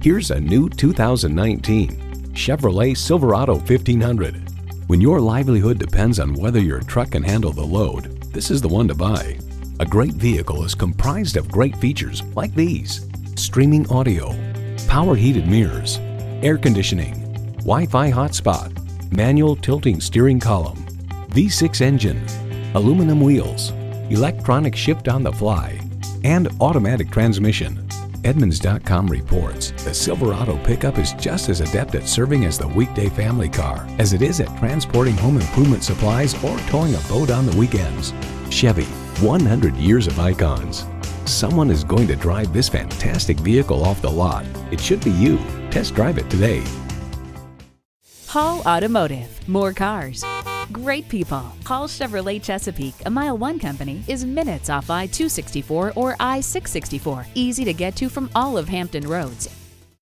Here's a new 2019 Chevrolet Silverado 1500. When your livelihood depends on whether your truck can handle the load, this is the one to buy. A great vehicle is comprised of great features like these: streaming audio, power heated mirrors, air conditioning, Wi-Fi hotspot, manual tilting steering column, V6 engine, aluminum wheels, electronic shift on the fly, and automatic transmission. Edmunds.com reports the Silverado pickup is just as adept at serving as the weekday family car as it is at transporting home improvement supplies or towing a boat on the weekends. Chevy, 100 years of icons. Someone is going to drive this fantastic vehicle off the lot. It should be you. Test drive it today. Hall Automotive. More cars. Great people. Hall Chevrolet Chesapeake, a MileOne company, is minutes off I-264 or I-664. Easy to get to from all of Hampton roads